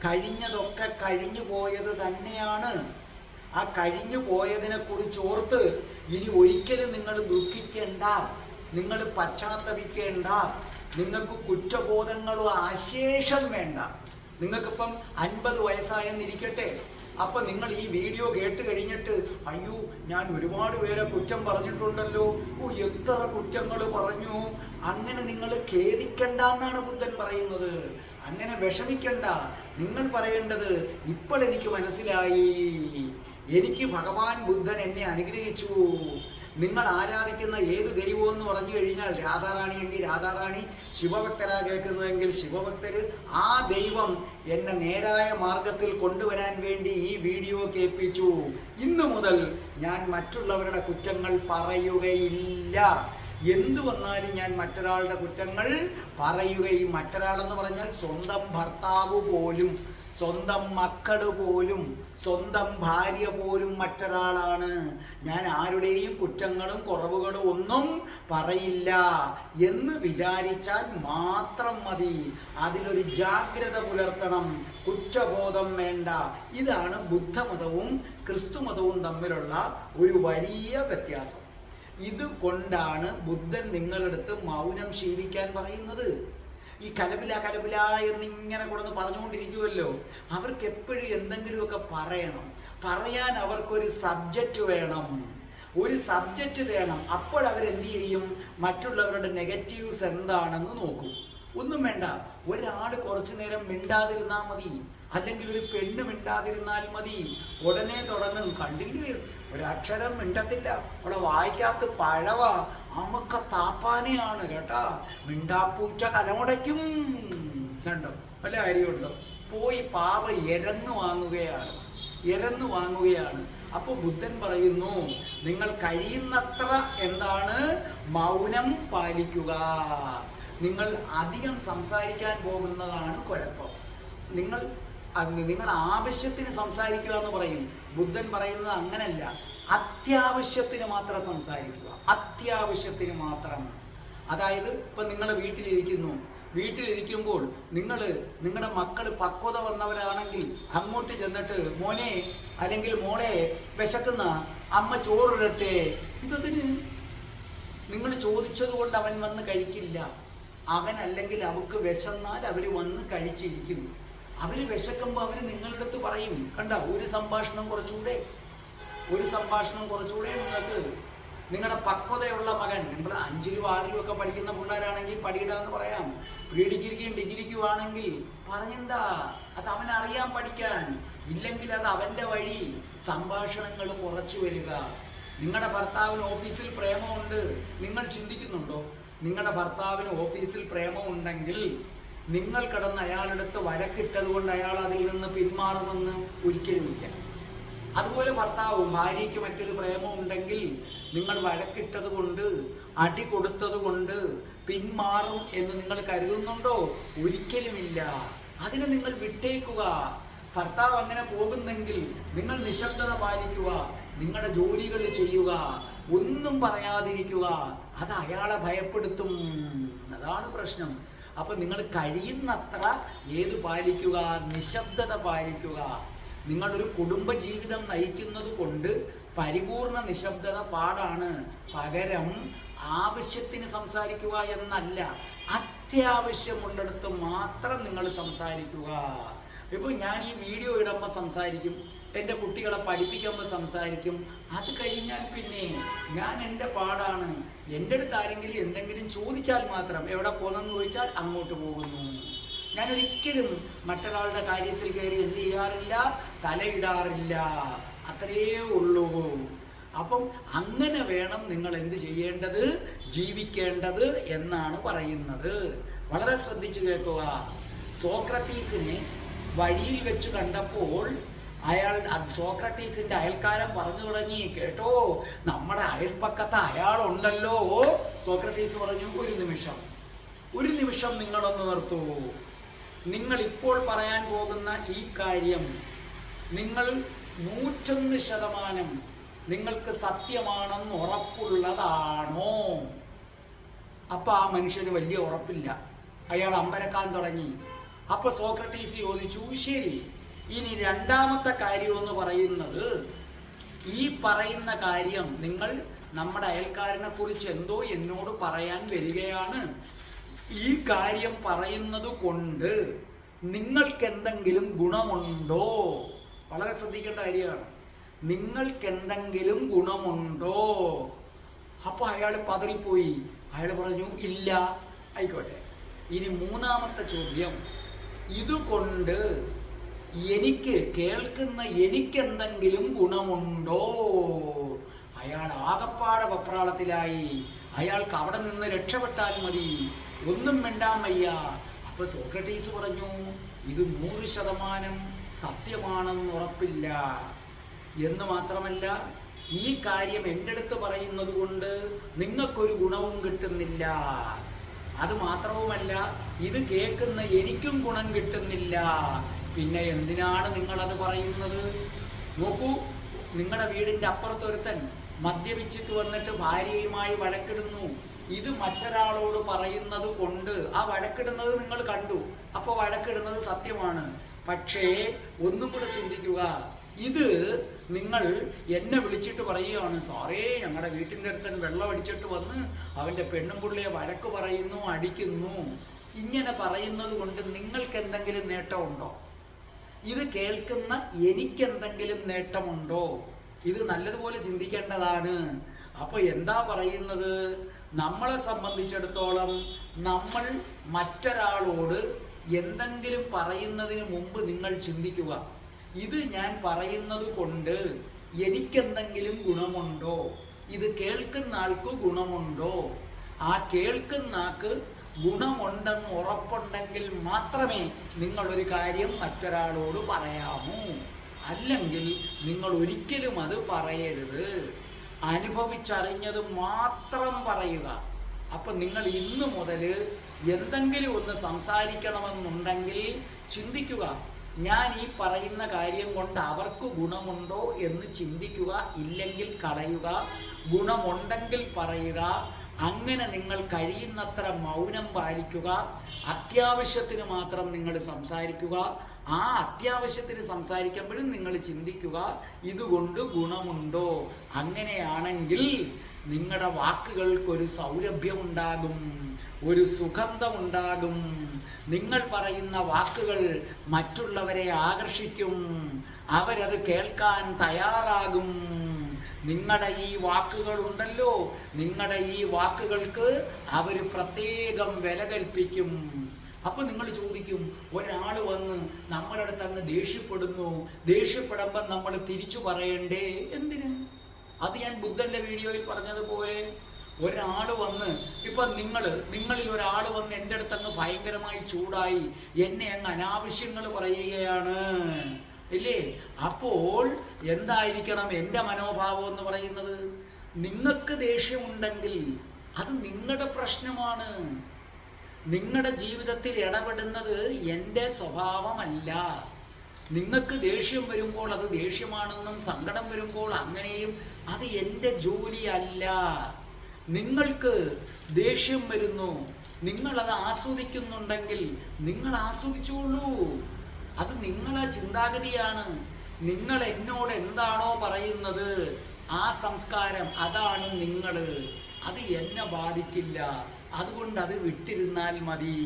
കഴിഞ്ഞതൊക്കെ കഴിഞ്ഞു പോയത് തന്നെയാണ്. ആ കഴിഞ്ഞു പോയതിനെ കുറിച്ച് ഓർത്ത് ഇനി ഒരിക്കലും നിങ്ങൾ ദുഃഖിക്കേണ്ട, നിങ്ങൾ പശ്ചാത്തപിക്കേണ്ട, നിങ്ങൾക്ക് കുറ്റബോധങ്ങളോ അശേഷം വേണ്ട. നിങ്ങൾക്കിപ്പം 50 വയസ്സായെന്നിരിക്കട്ടെ. അപ്പം നിങ്ങൾ ഈ വീഡിയോ കേട്ട് കഴിഞ്ഞിട്ട് അയ്യോ ഞാൻ ഒരുപാട് പേരെ കുറ്റം പറഞ്ഞിട്ടുണ്ടല്ലോ, എത്ര കുറ്റങ്ങൾ പറഞ്ഞു, അങ്ങനെ നിങ്ങൾ ഖേദിക്കണ്ട എന്നാണ് ബുദ്ധൻ പറയുന്നത്. അങ്ങനെ വിഷമിക്കണ്ട. നിങ്ങൾ പറയേണ്ടത് ഇപ്പോൾ എനിക്ക് മനസ്സിലായി, എനിക്ക് ഭഗവാൻ ബുദ്ധൻ എന്നെ അനുഗ്രഹിച്ചു. നിങ്ങൾ ആരാധിക്കുന്ന ഏത് ദൈവം എന്ന് പറഞ്ഞു കഴിഞ്ഞാൽ രാധാറാണി എങ്കിൽ രാധാറാണി, ശിവഭക്തരാ കേൾക്കുന്നതെങ്കിൽ ശിവഭക്തര്, ആ ദൈവം എന്നെ നേരായ മാർഗത്തിൽ കൊണ്ടുവരാൻ വേണ്ടി ഈ വീഡിയോ കേൾപ്പിച്ചു. ഇന്നു മുതൽ ഞാൻ മറ്റുള്ളവരുടെ കുറ്റങ്ങൾ പറയുകയില്ല. എന്തു വന്നാലും ഞാൻ മറ്റൊരാളുടെ കുറ്റങ്ങൾ പറയുകയും, മറ്റൊരാളെന്ന് പറഞ്ഞാൽ സ്വന്തം ഭർത്താവ് പോലും, സ്വന്തം മക്കൾ പോലും, സ്വന്തം ഭാര്യ പോലും മറ്റൊരാളാണ്. ഞാൻ ആരുടെയും കുറ്റങ്ങളും കുറവുകളും ഒന്നും പറയില്ല എന്ന് വിചാരിച്ചാൽ മാത്രം മതി. അതിലൊരു ജാഗ്രത പുലർത്തണം, കുറ്റബോധം വേണ്ട. ഇതാണ് ബുദ്ധമതവും ക്രിസ്തുമതവും തമ്മിലുള്ള ഒരു വലിയ വ്യത്യാസം. ഇതുകൊണ്ടാണ് ബുദ്ധൻ നിങ്ങളടുത്ത് മൗനം ശീലിക്കാൻ പറയുന്നത്. ഈ കലപില കലപില എന്നിങ്ങനെ കൊടുന്ന് പറഞ്ഞുകൊണ്ടിരിക്കുമല്ലോ, അവർക്ക് എപ്പോഴും എന്തെങ്കിലുമൊക്കെ പറയണം. പറയാൻ അവർക്കൊരു സബ്ജക്റ്റ് വേണം, ഒരു സബ്ജക്റ്റ് വേണം. അപ്പോഴവരെന്ത് ചെയ്യും? മറ്റുള്ളവരുടെ നെഗറ്റീവ്സ് എന്താണെന്ന് നോക്കും. ഒന്നും വേണ്ട, ഒരാൾ കുറച്ചു നേരം മിണ്ടാതിരുന്നാൽ മതി, അല്ലെങ്കിൽ ഒരു പെണ്ണ് മിണ്ടാതിരുന്നാൽ മതി, ഉടനെ തുടങ്ങും. കണ്ടില്ലേ, ഒരക്ഷരം മിണ്ടത്തില്ല, അവിടെ വായിക്കാത്ത പഴവ, അമുക്ക താപ്പാനെയാണ് കേട്ടാ, മിണ്ടാപ്പൂച്ച കലമുടയ്ക്കും. കണ്ടോ, വല്ല കാര്യമുണ്ടോ? പോയി പാവ എരന്നു വാങ്ങുകയാണ്. അപ്പോൾ ബുദ്ധൻ പറയുന്നു, നിങ്ങൾ കഴിയുന്നത്ര എന്താണ് മൗനം പാലിക്കുക. നിങ്ങൾ അധികം സംസാരിക്കാൻ പോകുന്നതാണ് കുഴപ്പം. നിങ്ങൾ ആവശ്യത്തിന് സംസാരിക്കുക എന്ന് പറയും. ബുദ്ധൻ പറയുന്നത് അങ്ങനല്ല, അത്യാവശ്യത്തിന് മാത്രം സംസാരിക്കുക, അത്യാവശ്യത്തിന് മാത്രം. അതായത് ഇപ്പം നിങ്ങൾ വീട്ടിലിരിക്കുമ്പോൾ നിങ്ങളുടെ മക്കൾ പക്വത വന്നവരാണെങ്കിൽ അങ്ങോട്ട് ചെന്നിട്ട് മോനെ അല്ലെങ്കിൽ മോളെ വിശക്കുന്ന അമ്മ ചോറിടട്ടെ, ഇതതിന് നിങ്ങൾ ചോദിച്ചത് കൊണ്ട് അവൻ വന്ന് കഴിക്കില്ല. അവൻ അല്ലെങ്കിൽ അവർക്ക് വിശന്നാൽ അവർ വന്ന് കഴിച്ചിരിക്കും. അവർ വിശക്കുമ്പോൾ അവർ നിങ്ങളുടെ അടുത്ത് പറയും, കണ്ട ഒരു സംഭാഷണം കുറച്ചുകൂടെ നിങ്ങൾക്ക്. നിങ്ങളുടെ പക്വതയുള്ള മകൻ, നിങ്ങൾ 5ലും 6ലും ഒക്കെ പഠിക്കുന്ന പിള്ളേരാണെങ്കിൽ പഠിയിടാന്ന് പറയാം. പ്രീ ഡിഗ്രിക്കും ഡിഗ്രിക്കും ആണെങ്കിൽ പറയണ്ട, അത് അവനറിയാൻ പഠിക്കാൻ. ഇല്ലെങ്കിൽ അത് അവൻ്റെ വഴി. സംഭാഷണങ്ങൾ കുറച്ചു വരിക. നിങ്ങളുടെ ഭർത്താവിന് ഓഫീസിൽ പ്രേമമുണ്ട്, നിങ്ങൾ ചിന്തിക്കുന്നുണ്ടോ? നിങ്ങളുടെ ഭർത്താവിന് ഓഫീസിൽ പ്രേമമുണ്ടെങ്കിൽ നിങ്ങൾ കിടന്ന് അയാളെടുത്ത് വഴക്കിട്ടത് കൊണ്ട് അയാൾ അതിൽ നിന്ന് പിന്മാറുമെന്ന് ഒരിക്കലുമില്ല. അതുപോലെ ഭർത്താവും ഭാര്യയ്ക്ക് മറ്റൊരു പ്രേമമുണ്ടെങ്കിൽ നിങ്ങൾ വഴക്കിട്ടത് കൊണ്ട്, അടി കൊടുത്തത് കൊണ്ട് പിന്മാറും എന്ന് നിങ്ങൾ കരുതുന്നുണ്ടോ? ഒരിക്കലുമില്ല. അതിനെ നിങ്ങൾ വിട്ടേക്കുക. ഭർത്താവ് അങ്ങനെ പോകുന്നെങ്കിൽ നിങ്ങൾ നിശബ്ദത പാലിക്കുക, നിങ്ങളുടെ ജോലികൾ ചെയ്യുക, ഒന്നും പറയാതിരിക്കുക. അത് അയാളെ ഭയപ്പെടുത്തും. അതാണ് പ്രശ്നം. അപ്പം നിങ്ങൾ കഴിയുന്നത്ര ഏത് പാലിക്കുക? നിശബ്ദത പാലിക്കുക. നിങ്ങളൊരു കുടുംബജീവിതം നയിക്കുന്നത് കൊണ്ട് പരിപൂർണ നിശബ്ദത പാടാണ്. പകരം ആവശ്യത്തിന് സംസാരിക്കുക എന്നല്ല, അത്യാവശ്യമുള്ളിടത്ത് മാത്രം നിങ്ങൾ സംസാരിക്കുക. ഇപ്പോൾ ഞാൻ ഈ വീഡിയോ ഇടുമ്പോൾ സംസാരിക്കും, എൻ്റെ കുട്ടികളെ പഠിപ്പിക്കുമ്പോൾ സംസാരിക്കും. അത് കഴിഞ്ഞാൽ പിന്നെ ഞാൻ എൻ്റെ പാടാണ്. എൻ്റെ അടുത്ത് ആരെങ്കിലും എന്തെങ്കിലും ചോദിച്ചാൽ മാത്രം എവിടെ പോകുന്നെന്ന് ചോദിച്ചാൽ അങ്ങോട്ട് പോകുന്നു. ഞാനൊരിക്കലും മറ്റൊരാളുടെ കാര്യത്തിൽ കയറി എന്ത് ചെയ്യാറില്ല, തലയിടാറില്ല. അത്രയേ ഉള്ളൂ. അപ്പം അങ്ങനെ വേണം നിങ്ങൾ എന്ത് ചെയ്യേണ്ടത്, ജീവിക്കേണ്ടത് എന്നാണ് പറയുന്നത്. വളരെ ശ്രദ്ധിച്ചു കേൾക്കുക. സോക്രട്ടീസിനെ വഴിയിൽ വെച്ച് കണ്ടപ്പോൾ സോക്രട്ടീസിന്റെ അയൽക്കാരൻ പറഞ്ഞു തുടങ്ങി, കേട്ടോ നമ്മുടെ അയൽപ്പക്കത്ത് അയാളുണ്ടല്ലോ. സോക്രട്ടീസ് പറഞ്ഞു, ഒരു നിമിഷം നിങ്ങളൊന്ന് നിർത്തൂ. നിങ്ങൾ ഇപ്പോൾ പറയാൻ പോകുന്ന ഈ കാര്യം നിങ്ങൾ 101% നിങ്ങൾക്ക് സത്യമാണെന്ന് ഉറപ്പുള്ളതാണോ? അപ്പൊ ആ മനുഷ്യന് വലിയ ഉറപ്പില്ല. അയാൾ അമ്പരക്കാൻ തുടങ്ങി. അപ്പൊ സോക്രട്ടീസ് ചോദിച്ചു, ശരി, ഇനി രണ്ടാമത്തെ കാര്യം എന്ന് പറയുന്നത്, ഈ പറയുന്ന കാര്യം നിങ്ങൾ നമ്മുടെ അയൽക്കാരനെ കുറിച്ച് എന്തോ എന്നോട് പറയാൻ വരികയാണ്. ഈ കാര്യം പറയുന്നത് കൊണ്ട് നിങ്ങൾക്ക് എന്തെങ്കിലും ഗുണമുണ്ടോ? വളരെ ശ്രദ്ധിക്കേണ്ട കാര്യമാണ്. നിങ്ങൾക്ക് എന്തെങ്കിലും ഗുണമുണ്ടോ? അപ്പൊ അയാൾ പതറിപ്പോയി. അയാൾ പറഞ്ഞു, ഇല്ല. ആയിക്കോട്ടെ, ഇനി മൂന്നാമത്തെ ചോദ്യം, ഇതുകൊണ്ട് കേൾക്കുന്ന എനിക്കെന്തെങ്കിലും ഗുണമുണ്ടോ? അയാൾ ആകപ്പാടെ വെപ്രാളത്തിലായി. അയാൾക്ക് അവിടെ നിന്ന് രക്ഷപ്പെട്ടാൽ മതി, ഒന്നും മിണ്ടാൻ വയ്യ. അപ്പൊ സോക്രട്ടീസ് പറഞ്ഞു, ഇത് 100% സത്യമാണെന്ന് ഉറപ്പില്ല. എന്ന് മാത്രമല്ല, ഈ കാര്യം എൻ്റെ അടുത്ത് പറയുന്നത് കൊണ്ട് നിങ്ങൾക്കൊരു ഗുണവും കിട്ടുന്നില്ല. അത് മാത്രവുമല്ല, ഇത് കേൾക്കുന്ന എനിക്കും ഗുണം കിട്ടുന്നില്ല. പിന്നെ എന്തിനാണ് നിങ്ങളത് പറയുന്നത്? നോക്കൂ, നിങ്ങളുടെ വീടിൻ്റെ അപ്പുറത്തൊരുത്തൻ മദ്യപിച്ചിട്ട് വന്നിട്ട് ഭാര്യയുമായി വഴക്കിടുന്നു. ഇത് മറ്റൊരാളോട് പറയുന്നത് കൊണ്ട് ആ വഴക്കിടുന്നത് നിങ്ങൾ കണ്ടു. അപ്പോൾ വഴക്കിടുന്നത് സത്യമാണ്. പക്ഷേ ഒന്നും കൂടെ ചിന്തിക്കുക, ഇത് നിങ്ങൾ എന്നെ വിളിച്ചിട്ട് പറയുകയാണ്, സാറേ ഞങ്ങളുടെ വീട്ടിൻ്റെ അടുത്തൻ വെള്ളം അടിച്ചിട്ട് വന്ന് അവൻ്റെ പെണ്ണും പുള്ളിയെ വഴക്ക് പറയുന്നു, അടിക്കുന്നു. ഇങ്ങനെ പറയുന്നത് കൊണ്ട് നിങ്ങൾക്ക് എന്തെങ്കിലും നേട്ടമുണ്ടോ? ഇത് കേൾക്കുന്ന എനിക്കെന്തെങ്കിലും നേട്ടമുണ്ടോ? ഇത് നല്ലതുപോലെ ചിന്തിക്കേണ്ടതാണ്. അപ്പോൾ എന്താ പറയുന്നത്? നമ്മളെ സംബന്ധിച്ചിടത്തോളം നമ്മൾ മറ്റൊരാളോട് എന്തെങ്കിലും പറയുന്നതിന് മുമ്പ് നിങ്ങൾ ചിന്തിക്കുക, ഇത് ഞാൻ പറയുന്നത് കൊണ്ട് എനിക്കെന്തെങ്കിലും ഗുണമുണ്ടോ? ഇത് കേൾക്കുന്ന ആൾക്ക് ഗുണമുണ്ടോ? ആ കേൾക്കുന്ന ആൾക്ക് ഗുണമുണ്ടെന്ന് ഉറപ്പുണ്ടെങ്കിൽ മാത്രമേ നിങ്ങളൊരു കാര്യം മറ്റൊരാളോട് പറയാമൂ. അല്ലെങ്കിൽ നിങ്ങൾ ഒരിക്കലും അത് പറയരുത്. അനുഭവിച്ചറിഞ്ഞത് മാത്രം പറയുക. അപ്പം നിങ്ങൾ ഇന്ന് മുതൽ എന്തെങ്കിലും ഒന്ന് സംസാരിക്കണമെന്നുണ്ടെങ്കിൽ ചിന്തിക്കുക, ഞാൻ ഈ പറയുന്ന കാര്യം കൊണ്ട് അവർക്ക് ഗുണമുണ്ടോ എന്ന് ചിന്തിക്കുക. ഇല്ലെങ്കിൽ കളയുക. ഗുണമുണ്ടെങ്കിൽ പറയുക. അങ്ങനെ നിങ്ങൾ കഴിയുന്നത്ര മൗനം പാലിക്കുക. അത്യാവശ്യത്തിന് മാത്രം നിങ്ങൾ സംസാരിക്കുക. ആ അത്യാവശ്യത്തിന് സംസാരിക്കുമ്പോഴും നിങ്ങൾ ചിന്തിക്കുക, ഇതുകൊണ്ട് ഗുണമുണ്ടോ? അങ്ങനെയാണെങ്കിൽ നിങ്ങളുടെ വാക്കുകൾക്കൊരു സൗരഭ്യമുണ്ടാകും, ഒരു സുഗന്ധമുണ്ടാകും. നിങ്ങൾ പറയുന്ന വാക്കുകൾ മറ്റുള്ളവരെ ആകർഷിക്കും. അവരത് കേൾക്കാൻ തയ്യാറാകും. നിങ്ങളുടെ ഈ വാക്കുകളുണ്ടല്ലോ, നിങ്ങളുടെ ഈ വാക്കുകൾക്ക് അവർ പ്രത്യേകം വില കൽപ്പിക്കും. അപ്പൊ നിങ്ങൾ ചോദിക്കും, ഒരാൾ വന്ന് നമ്മുടെ അടുത്ത് അങ്ങ് ദേഷ്യപ്പെടുന്നു, ദേഷ്യപ്പെടുമ്പം നമ്മൾ തിരിച്ചു പറയണ്ടേ? എന്തിന്? അത് ഞാൻ ബുദ്ധന്റെ വീഡിയോയിൽ പറഞ്ഞതുപോലെ, ഒരാൾ വന്ന് ഇപ്പം നിങ്ങളിൽ ഒരാൾ വന്ന് എൻ്റെ അടുത്ത് അങ്ങ് ഭയങ്കരമായി ചൂടായി എന്നെ അങ്ങ് അനാവശ്യങ്ങൾ പറയുകയാണ്, ഇല്ലേ? അപ്പോൾ എന്തായിരിക്കണം എൻ്റെ മനോഭാവം എന്ന് പറയുന്നത്? നിങ്ങൾക്ക് ദേഷ്യമുണ്ടെങ്കിൽ അത് നിങ്ങളുടെ പ്രശ്നമാണ്. നിങ്ങളുടെ ജീവിതത്തിൽ ഇടപെടുന്നത് എൻ്റെ സ്വഭാവമല്ല. നിങ്ങൾക്ക് ദേഷ്യം വരുമ്പോൾ അത് ദേഷ്യമാണെന്നും സങ്കടം വരുമ്പോൾ അങ്ങനെയും അത് എൻ്റെ ജോലിയല്ല. നിങ്ങൾക്ക് ദേഷ്യം വരുന്നു, നിങ്ങളത് ആസ്വദിക്കുന്നുണ്ടെങ്കിൽ നിങ്ങൾ ആസ്വദിച്ചോളൂ. അത് നിങ്ങളെ ചിന്താഗതിയാണ്. നിങ്ങൾ എന്നോട് എന്താണോ പറയുന്നത് ആ സംസ്കാരം അതാണ് നിങ്ങൾ. അത് എന്നെ ബാധിക്കില്ല. അതുകൊണ്ട് അത് വിട്ടിരുന്നാൽ മതി.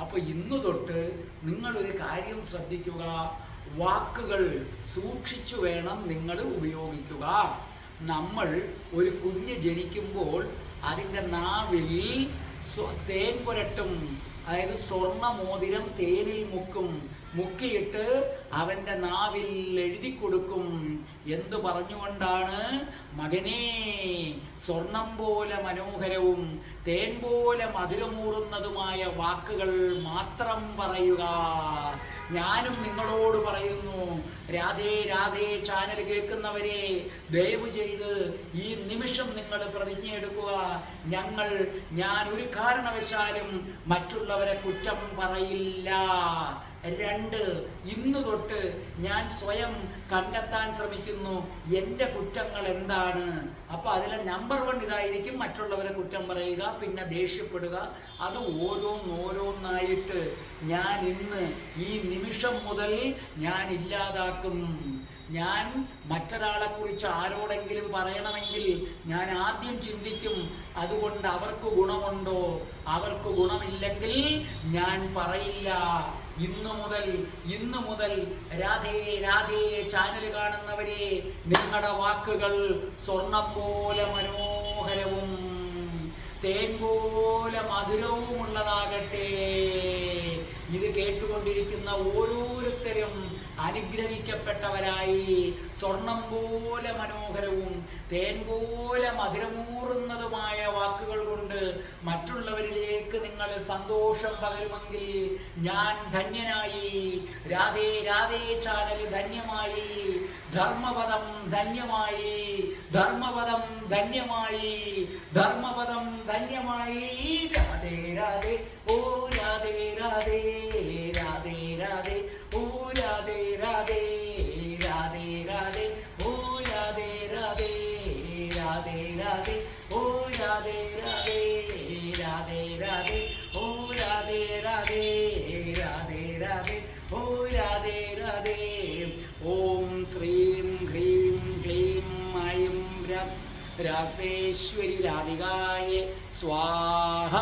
അപ്പോൾ ഇന്നു തൊട്ട് നിങ്ങളൊരു കാര്യം ശ്രദ്ധിക്കുക, വാക്കുകൾ സൂക്ഷിച്ചു വേണം നിങ്ങൾ ഉപയോഗിക്കുക. നമ്മൾ ഒരു കുഞ്ഞ് ജനിക്കുമ്പോൾ അതിൻ്റെ നാവിൽ തേൻ പുരട്ടും, അതായത് സ്വർണ്ണ മോതിരം തേനിൽ മുക്കും. മുക്കിയിട്ട് അവൻ്റെ നാവിൽ എഴുതി കൊടുക്കും. എന്തു പറഞ്ഞുകൊണ്ടാണ്? മകനേ, സ്വർണം പോലെ മനോഹരവും തേൻ പോലെ മധുരമൂറുന്നതുമായ വാക്കുകൾ മാത്രം പറയുക. ഞാനും നിങ്ങളോട് പറയുന്നു, രാധേ രാധേ ചാനൽ കേൾക്കുന്നവരെ, ദയവ് ചെയ്ത് ഈ നിമിഷം നിങ്ങൾ പ്രതിജ്ഞയെടുക്കുക. ഞാൻ ഒരു കാരണവശാലും മറ്റുള്ളവരെ കുറ്റം പറയില്ല. 2, ഇന്നു തൊട്ട് ഞാൻ സ്വയം കണ്ടെത്താൻ ശ്രമിക്കുന്നു എൻ്റെ കുറ്റങ്ങൾ എന്താണ്. അപ്പോൾ അതിലെ നമ്പർ 1 ഇതായിരിക്കും, മറ്റുള്ളവരെ കുറ്റം പറയുക, പിന്നെ ദേഷ്യപ്പെടുക. അത് ഓരോന്നായിട്ട് ഞാൻ ഇന്ന് ഈ നിമിഷം മുതൽ ഞാൻ ഇല്ലാതാക്കും. ഞാൻ മറ്റൊരാളെക്കുറിച്ച് ആരോടെങ്കിലും പറയണമെങ്കിൽ ഞാൻ ആദ്യം ചിന്തിക്കും, അതുകൊണ്ട് അവർക്ക് ഗുണമുണ്ടോ? അവർക്ക് ഗുണമില്ലെങ്കിൽ ഞാൻ പറയില്ല. ഇന്നു മുതൽ രാധേ രാധേ ചാനൽ കാണുന്നവരെ, നിങ്ങളുടെ വാക്കുകൾ സ്വർണം പോലെ മനോഹരവും തേൻ പോലെ മധുരവുമുള്ളതാകട്ടെ. ഇത് കേട്ടുകൊണ്ടിരിക്കുന്ന ഓരോരുത്തരും അനുഗ്രഹിക്കപ്പെട്ടവരായി സ്വർണം പോലെ മനോഹരവും തേൻ പോലെ മധുരമൂറുന്നതുമായ വാക്കുകൾ കൊണ്ട് മറ്റുള്ളവരിലേക്ക് നിങ്ങൾ സന്തോഷം പകരുമെങ്കിൽ ഞാൻ ധന്യനായി. രാധേ രാധേ ചാനൽ ധന്യമായി. ധർമ്മപദം ധന്യമായി. ധർമ്മപദം ധന്യമായി. ധർമ്മപദം ധന്യമായി. രാധേ രാധേ ഓ രാധേ രാധേ രാധേ രാധേ ഓ രാധേ രാധേ രാധേ രാധേ ഓ രാധേ രാധേ രാധേ രാധേ ഓ രാധേ രാധേ രാധേ രാധേ ഓ രാധേ രാധേ രാധേ രാധേ ഓ രാധേ രാധേ. ഓം ശ്രീം ഹ്രീം ക്ലീം ഐം രാസേശ്വരി രാധികായ സ്വാഹ.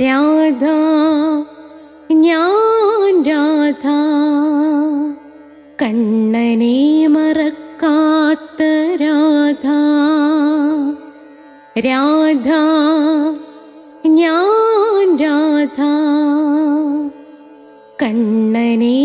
രാധ, ഞാൻ രാധ, കണ്ണനെ മറക്കാത്ത രാധ. രാധ, ഞാൻ രാധ, കണ്ണനെ